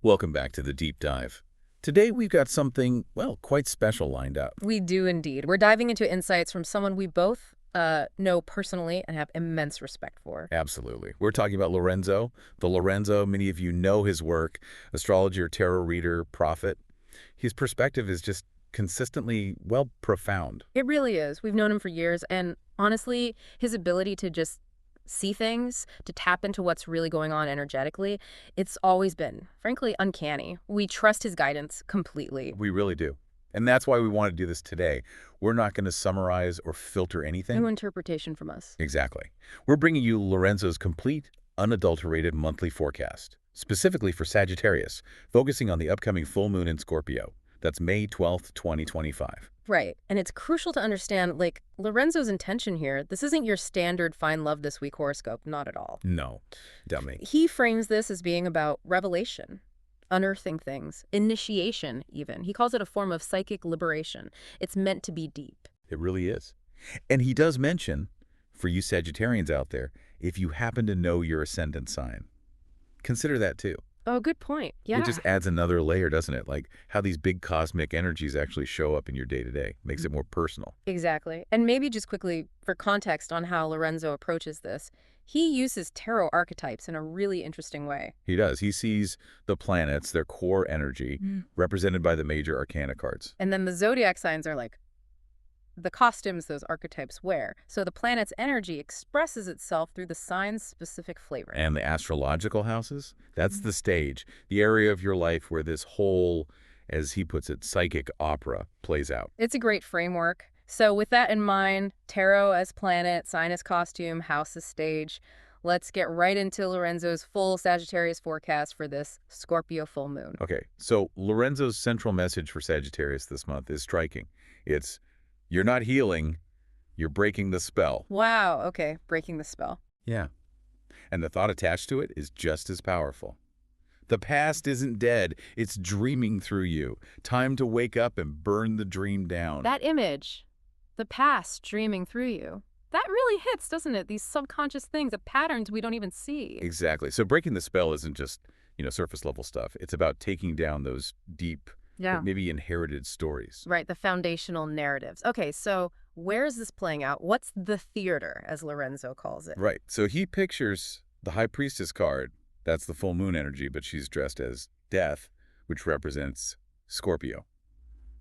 Welcome back to the deep dive. Today we've got something, well, quite special lined up. We do indeed. We're diving into insights from someone we both know personally and have immense respect for. Absolutely. We're talking about Lorenzo. The Lorenzo, many of you know his work, astrologer, tarot reader, prophet. His perspective is just consistently, well, profound. It really is. We've known him for years, and honestly, his ability to just see things, to tap into what's really going on energetically, it's always been, frankly, uncanny. We trust his guidance completely. We really do. And that's why we want to do this today. We're not going to summarize or filter anything. No interpretation from us. Exactly. We're bringing you Lorenzo's complete, unadulterated monthly forecast, specifically for Sagittarius, focusing on the upcoming full moon in Scorpio. That's May 12th, 2025. Right. And it's crucial to understand, like, Lorenzo's intention here. This isn't your standard find love this week horoscope, not at all. No, dummy. He frames this as being about revelation, unearthing things, initiation even. He calls it a form of psychic liberation. It's meant to be deep. It really is. And he does mention, for you Sagittarians out there, if you happen to know your ascendant sign, consider that too. Oh, good point. Yeah. It just adds another layer, doesn't it? Like how these big cosmic energies actually show up in your day-to-day. Makes it more personal. Exactly. And maybe just quickly, for context on how Lorenzo approaches this, he uses tarot archetypes in a really interesting way. He does. He sees the planets, their core energy, represented by the major arcana cards. And then the zodiac signs are like the costumes those archetypes wear. So the planet's energy expresses itself through the sign's specific flavor. And the astrological houses, that's the stage, the area of your life where this whole, as he puts it, psychic opera plays out. It's a great framework. So with that in mind, tarot as planet, sign as costume, house as stage, let's get right into Lorenzo's full Sagittarius forecast for this Scorpio full moon. Okay, so Lorenzo's central message for Sagittarius this month is striking. It's, you're not healing, you're breaking the spell. Wow, okay, breaking the spell. Yeah. And the thought attached to it is just as powerful. The past isn't dead, it's dreaming through you. Time to wake up and burn the dream down. That image, the past dreaming through you, that really hits, doesn't it? These subconscious things, the patterns we don't even see. Exactly. So breaking the spell isn't just, surface level stuff. It's about taking down those deep, maybe inherited stories. Right, the foundational narratives. Okay, so where is this playing out? What's the theater, as Lorenzo calls it? Right. So he pictures the High Priestess card. That's the full moon energy, but she's dressed as Death, which represents Scorpio.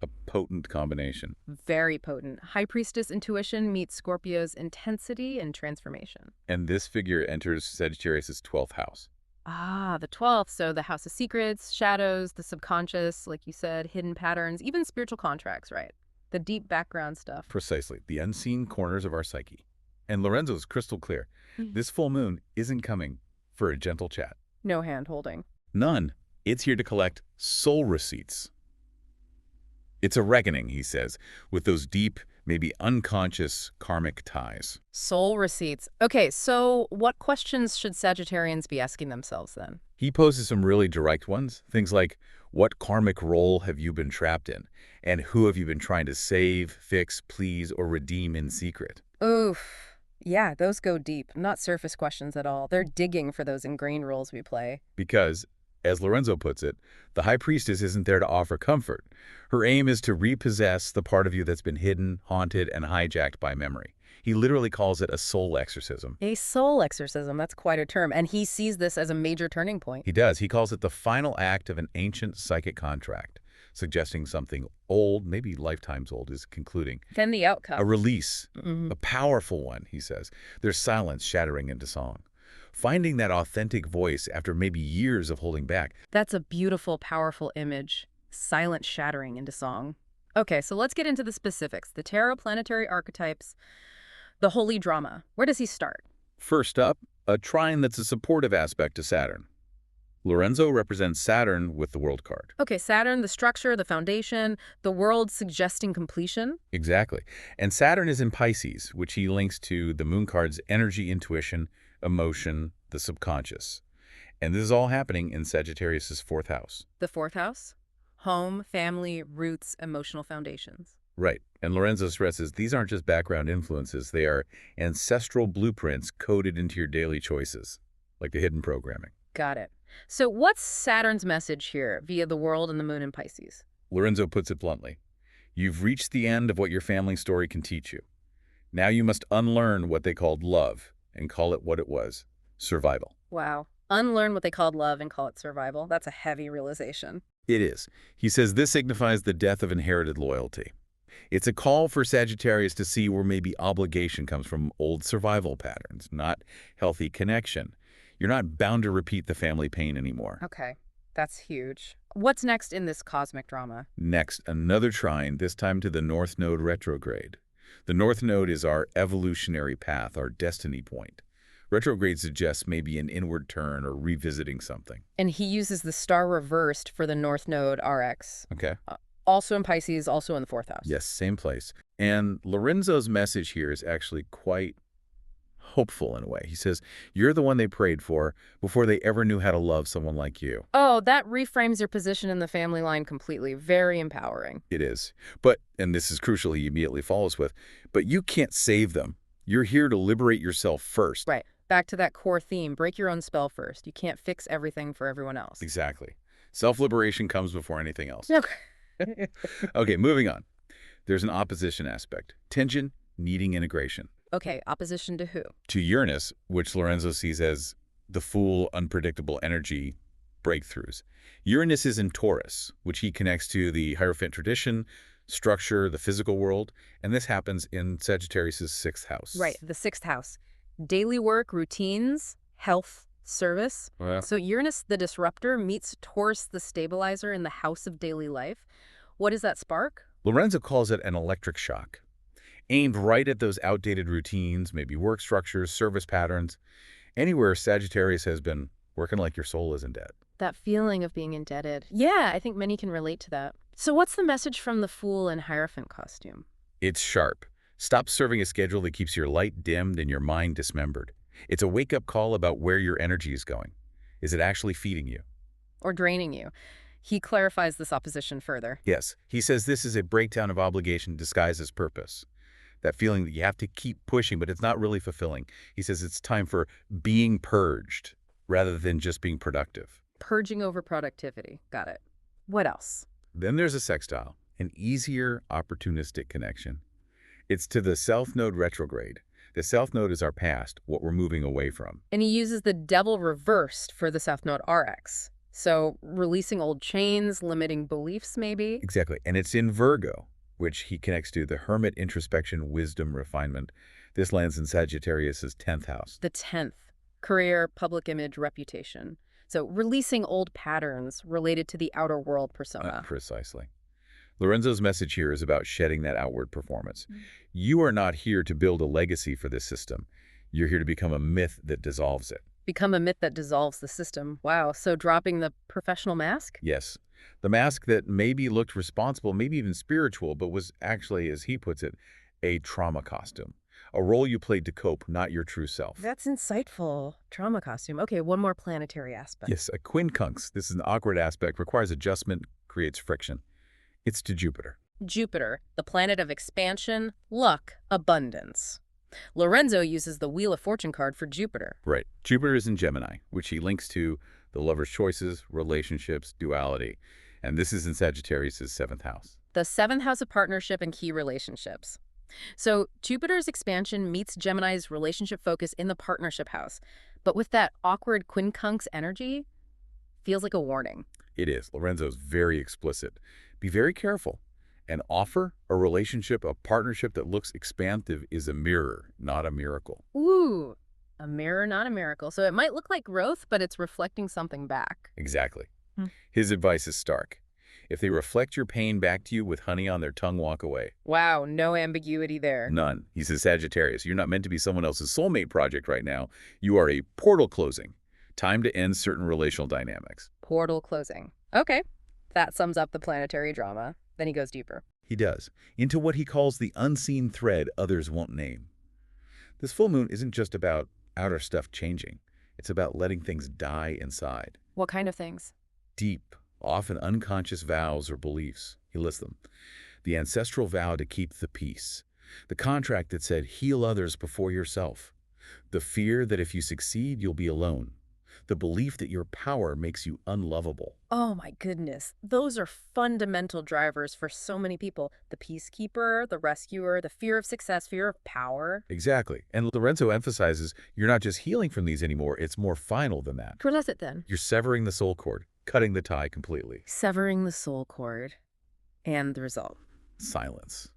A potent combination. Very potent. High Priestess intuition meets Scorpio's intensity and transformation. And this figure enters Sagittarius' 12th house. Ah, the 12th. So the house of secrets, shadows, the subconscious, like you said, hidden patterns, even spiritual contracts, right? The deep background stuff. Precisely. The unseen corners of our psyche. And Lorenzo's crystal clear. This full moon isn't coming for a gentle chat. No hand-holding. None. It's here to collect soul receipts. It's a reckoning, he says, with those deep, maybe unconscious karmic ties. Soul receipts. Okay, so what questions should Sagittarians be asking themselves then? He poses some really direct ones. Things like, what karmic role have you been trapped in? And who have you been trying to save, fix, please, or redeem in secret? Oof. Yeah, those go deep. Not surface questions at all. They're digging for those ingrained roles we play. Because, as Lorenzo puts it, the High Priestess isn't there to offer comfort. Her aim is to repossess the part of you that's been hidden, haunted, and hijacked by memory. He literally calls it a soul exorcism. A soul exorcism, that's quite a term, and he sees this as a major turning point. He does. He calls it the final act of an ancient psychic contract, suggesting something old, maybe lifetimes old, is concluding. Then the outcome. A release, a powerful one, he says. There's silence shattering into song. Finding that authentic voice after maybe years of holding back. That's a beautiful, powerful image. Silent shattering into song. Okay, so let's get into the specifics. The tarot planetary archetypes, the holy drama. Where does he start? First up, a trine that's a supportive aspect to Saturn. Lorenzo represents Saturn with the World card. Okay, Saturn, the structure, the foundation, the world suggesting completion. Exactly. And Saturn is in Pisces, which he links to the Moon card's energy, intuition, emotion, the subconscious. And this is all happening in Sagittarius' 4th house. The 4th house? Home, family, roots, emotional foundations. Right. And Lorenzo stresses these aren't just background influences. They are ancestral blueprints coded into your daily choices, like the hidden programming. Got it. So what's Saturn's message here via the world and the moon in Pisces? Lorenzo puts it bluntly. You've reached the end of what your family story can teach you. Now you must unlearn what they called love and call it what it was, survival. Wow. Unlearn what they called love and call it survival. That's a heavy realization. It is. He says this signifies the death of inherited loyalty. It's a call for Sagittarius to see where maybe obligation comes from old survival patterns, not healthy connection. You're not bound to repeat the family pain anymore. Okay. That's huge. What's next in this cosmic drama? Next, another trine, this time to the North Node retrograde. The North Node is our evolutionary path, our destiny point. Retrograde suggests maybe an inward turn or revisiting something. And he uses the star reversed for the North Node RX. Okay? Also in Pisces, also in the fourth house. Yes, same place. And Lorenzo's message here is actually quite hopeful in a way. He says, you're the one they prayed for before they ever knew how to love someone like you. Oh, that reframes your position in the family line completely. Very empowering. It is. But, and this is crucial, he immediately follows with, but you can't save them. You're here to liberate yourself first. Right. Back to that core theme. Break your own spell first. You can't fix everything for everyone else. Exactly. Self-liberation comes before anything else. Okay. Okay, moving on. There's an opposition aspect. Tension needing integration. Okay, opposition to who? To Uranus, which Lorenzo sees as the full, unpredictable energy breakthroughs. Uranus is in Taurus, which he connects to the Hierophant tradition, structure, the physical world, and this happens in Sagittarius' sixth house. Right, the sixth house. Daily work, routines, health, service. Well, So Uranus, the disruptor, meets Taurus, the stabilizer, in the house of daily life. What is that spark? Lorenzo calls it an electric shock, aimed right at those outdated routines, maybe work structures, service patterns, anywhere Sagittarius has been working like your soul is in debt. That feeling of being indebted. Yeah, I think many can relate to that. So what's the message from the Fool in Hierophant costume? It's sharp. Stop serving a schedule that keeps your light dimmed and your mind dismembered. It's a wake-up call about where your energy is going. Is it actually feeding you? Or draining you? He clarifies this opposition further. Yes. He says this is a breakdown of obligation disguised as purpose. That feeling that you have to keep pushing, but it's not really fulfilling. He says it's time for being purged rather than just being productive. Purging over productivity. Got it. What else? Then there's a sextile, an easier opportunistic connection. It's to the South Node retrograde. The South Node is our past, what we're moving away from. And he uses the devil reversed for the South Node RX. So releasing old chains, limiting beliefs maybe? Exactly. And it's in Virgo, which he connects to the hermit introspection, wisdom, refinement. This lands in Sagittarius' 10th house. The 10th. Career, public image, reputation. So releasing old patterns related to the outer world persona. Precisely. Lorenzo's message here is about shedding that outward performance. You are not here to build a legacy for this system. You're here to become a myth that dissolves it. Become a myth that dissolves the system. Wow, so dropping the professional mask? Yes. The mask that maybe looked responsible, maybe even spiritual, but was actually, as he puts it, a trauma costume. A role you played to cope, not your true self. That's insightful. Trauma costume. Okay, one more planetary aspect. Yes, a quincunx. This is an awkward aspect, requires adjustment, creates friction. It's to Jupiter. Jupiter, the planet of expansion, luck, abundance. Lorenzo uses the Wheel of Fortune card for Jupiter. Right. Jupiter is in Gemini, which he links to the lover's choices, relationships, duality. And this is in Sagittarius' 7th house. The 7th house of partnership and key relationships. So Jupiter's expansion meets Gemini's relationship focus in the partnership house. But with that awkward quincunx energy, feels like a warning. It is. Lorenzo's very explicit. Be very careful. An offer, a relationship, a partnership that looks expansive is a mirror, not a miracle. Ooh, a mirror, not a miracle. So it might look like growth, but it's reflecting something back. Exactly. His advice is stark. If they reflect your pain back to you with honey on their tongue, walk away. Wow, no ambiguity there. None. He says, Sagittarius, you're not meant to be someone else's soulmate project right now. You are a portal closing. Time to end certain relational dynamics. Portal closing. Okay, that sums up the planetary drama. Then he goes deeper. He does, into what he calls the unseen thread others won't name. This full moon isn't just about outer stuff changing. It's about letting things die inside. What kind of things? Deep, often unconscious vows or beliefs. He lists them. The ancestral vow to keep the peace. The contract that said, heal others before yourself. The fear that if you succeed, you'll be alone. the belief that your power makes you unlovable. Oh my goodness. Those are fundamental drivers for so many people. The peacekeeper, the rescuer, the fear of success, fear of power. Exactly. And Lorenzo emphasizes you're not just healing from these anymore, it's more final than that. What is it then? You're severing the soul cord, cutting the tie completely. Severing the soul cord. And the result. Silence.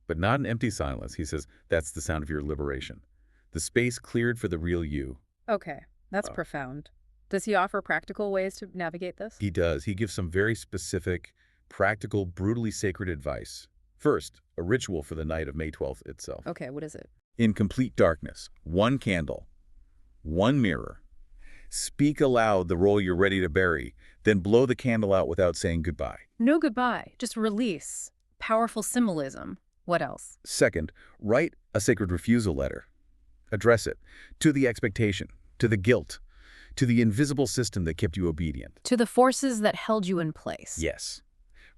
But not an empty silence. He says that's the sound of your liberation. The space cleared for the real you. Okay, that's profound. Does he offer practical ways to navigate this? He does. He gives some very specific, practical, brutally sacred advice. First, a ritual for the night of May 12th itself. Okay, what is it? In complete darkness, one candle, one mirror. Speak aloud the role you're ready to bury, then blow the candle out without saying goodbye. No goodbye, just release. Powerful symbolism. What else? Second, write a sacred refusal letter. Address it to the expectation, to the guilt, to the invisible system that kept you obedient. To the forces that held you in place. Yes.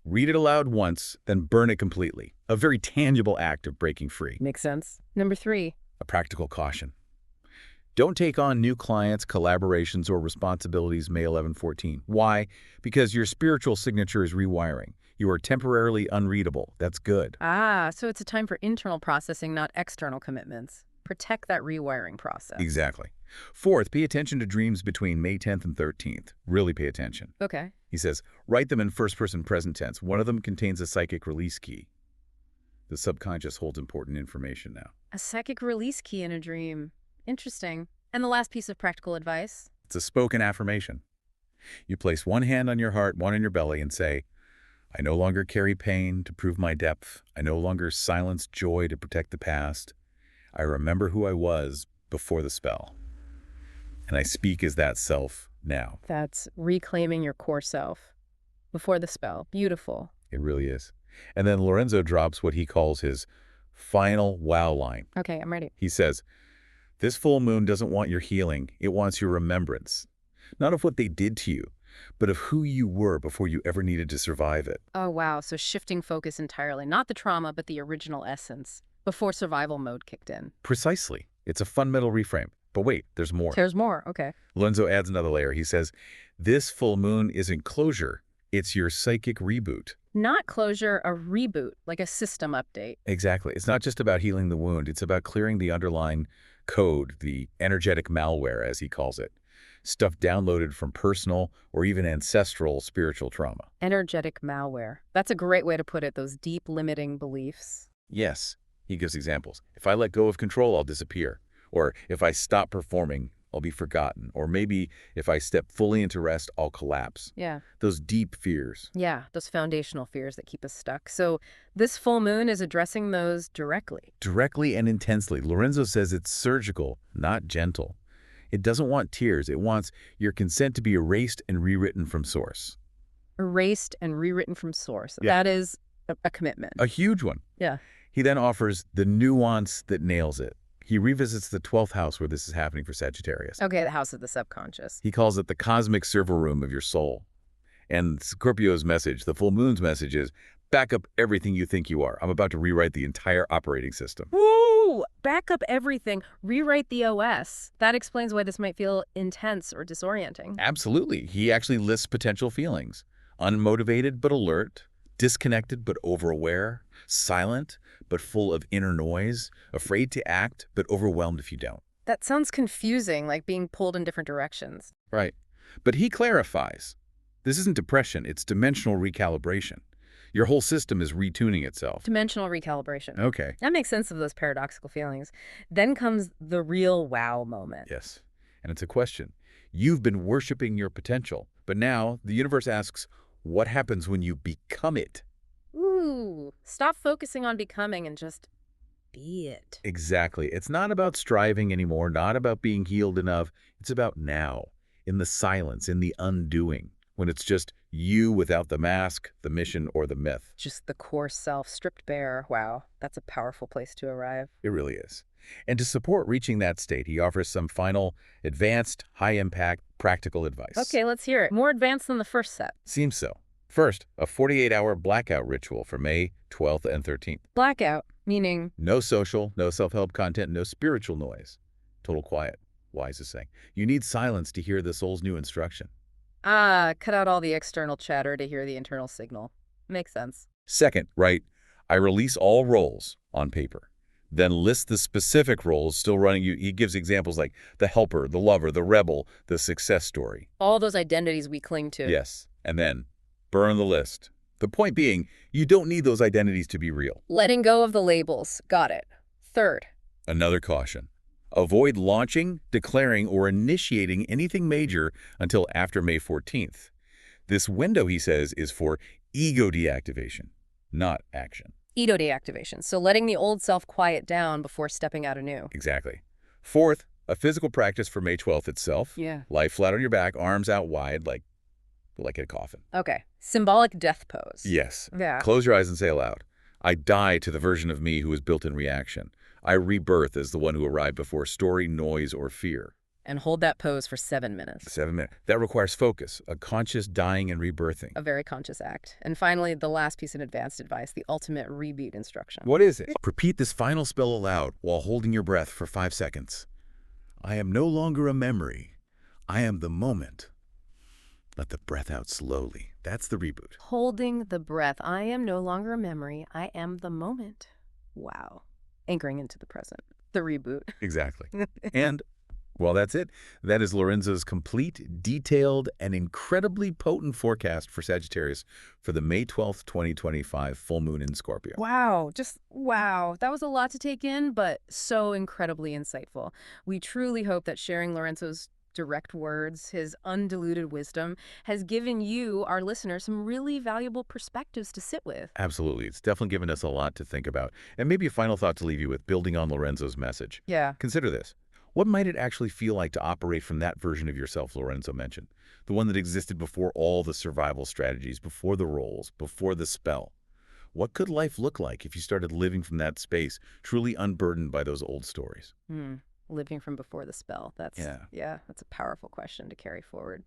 Read it aloud once, then burn it completely. A very tangible act of breaking free. Makes sense. Number 3. A practical caution. Don't take on new clients, collaborations, or responsibilities May 11-14. Why? Because your spiritual signature is rewiring. You are temporarily unreadable. That's good. Ah, so it's a time for internal processing, not external commitments. Protect that rewiring process. Exactly. Fourth, pay attention to dreams between May 10th and 13th. Really pay attention. Okay. He says, write them in first-person present tense. One of them contains a psychic release key. The subconscious holds important information now. A psychic release key in a dream. Interesting. And the last piece of practical advice? It's a spoken affirmation. You place one hand on your heart, one on your belly, and say, I no longer carry pain to prove my depth. I no longer silence joy to protect the past. I remember who I was before the spell. And I speak as that self now. That's reclaiming your core self. Before the spell. Beautiful. It really is. And then Lorenzo drops what he calls his final wow line. Okay, I'm ready. He says, this full moon doesn't want your healing. It wants your remembrance. Not of what they did to you, but of who you were before you ever needed to survive it. Oh, wow. So shifting focus entirely. Not the trauma, but the original essence. Before survival mode kicked in. Precisely. It's a fundamental reframe. But wait, there's more. There's more. Okay. Lorenzo adds another layer. He says, this full moon isn't closure. It's your psychic reboot. Not closure, a reboot, like a system update. Exactly. It's not just about healing the wound. It's about clearing the underlying code, the energetic malware, as he calls it. Stuff downloaded from personal or even ancestral spiritual trauma. Energetic malware. That's a great way to put it, those deep limiting beliefs. Yes. He gives examples. If I let go of control, I'll disappear. Or if I stop performing, I'll be forgotten. Or maybe if I step fully into rest, I'll collapse. Yeah. Those deep fears. Yeah, those foundational fears that keep us stuck. So this full moon is addressing those directly. Directly and intensely. Lorenzo says it's surgical, not gentle. It doesn't want tears. It wants your consent to be erased and rewritten from source. Erased and rewritten from source. Yeah. That is a commitment. A huge one. Yeah. He then offers the nuance that nails it. He revisits the 12th house where this is happening for Sagittarius. Okay, the house of the subconscious. He calls it the cosmic server room of your soul. And Scorpio's message, the full moon's message is, back up everything you think you are. I'm about to rewrite the entire operating system. Woo! Back up everything. Rewrite the OS. That explains why this might feel intense or disorienting. Absolutely. He actually lists potential feelings. Unmotivated but alert, disconnected but overaware, silent but full of inner noise, afraid to act but overwhelmed if you don't. That sounds confusing, like being pulled in different directions. Right. But he clarifies. This isn't depression, it's dimensional recalibration. Your whole system is retuning itself. Dimensional recalibration. Okay. That makes sense of those paradoxical feelings. Then comes the real wow moment. Yes. And it's a question. You've been worshiping your potential, but now the universe asks, what happens when you become it? Ooh, stop focusing on becoming and just be it. Exactly. It's not about striving anymore, not about being healed enough. It's about now, in the silence, in the undoing, when it's just you without the mask, the mission, or the myth. Just the core self stripped bare. Wow, that's a powerful place to arrive. It really is. And to support reaching that state, he offers some final, advanced, high-impact, practical advice. Okay, let's hear it. More advanced than the first set. Seems so. First, a 48-hour blackout ritual for May 12th and 13th. Blackout, meaning No social, no self-help content, no spiritual noise. Total quiet. Wise is saying. You need silence to hear the soul's new instruction. Ah, cut out all the external chatter to hear the internal signal. Makes sense. Second, write, I release all roles on paper. Then list the specific roles still running you. He gives examples like the helper, the lover, the rebel, the success story. All those identities we cling to. Yes. And then burn the list. The point being, you don't need those identities to be real. Letting go of the labels. Got it. Third, Another caution. Avoid launching, declaring, or initiating anything major until after May 14th. This window, he says, is for ego deactivation, not action. ego deactivation. So letting the old self quiet down before stepping out anew. Exactly. Fourth, a physical practice for May 12th itself. Yeah. Lie flat on your back, arms out wide, like a coffin. Okay. Symbolic death pose. Yes. Yeah. Close your eyes and say aloud, I die to the version of me who was built in reaction. I rebirth as the one who arrived before story, noise, or fear. And hold that pose for 7 minutes. 7 minutes. That requires focus, a conscious dying and rebirthing. A very conscious act. And finally, the last piece of advanced advice, the ultimate reboot instruction. What is it? Repeat this final spell aloud while holding your breath for 5 seconds. I am no longer a memory. I am the moment. Let the breath out slowly. That's the reboot. Holding the breath. I am no longer a memory. I am the moment. Wow. Anchoring into the present. The reboot. Exactly. And, well, that's it. That is Lorenzo's complete, detailed, and incredibly potent forecast for Sagittarius for the May 12th, 2025 full moon in Scorpio. Wow. Just wow. That was a lot to take in, but so incredibly insightful. We truly hope that sharing Lorenzo's direct words, his undiluted wisdom, has given you, our listeners, some really valuable perspectives to sit with. Absolutely. It's definitely given us a lot to think about. And maybe a final thought to leave you with, building on Lorenzo's message. Yeah. Consider this. What might it actually feel like to operate from that version of yourself Lorenzo mentioned? The one that existed before all the survival strategies, before the roles, before the spell. What could life look like if you started living from that space, truly unburdened by those old stories? Living from before the spell. That's a powerful question to carry forward.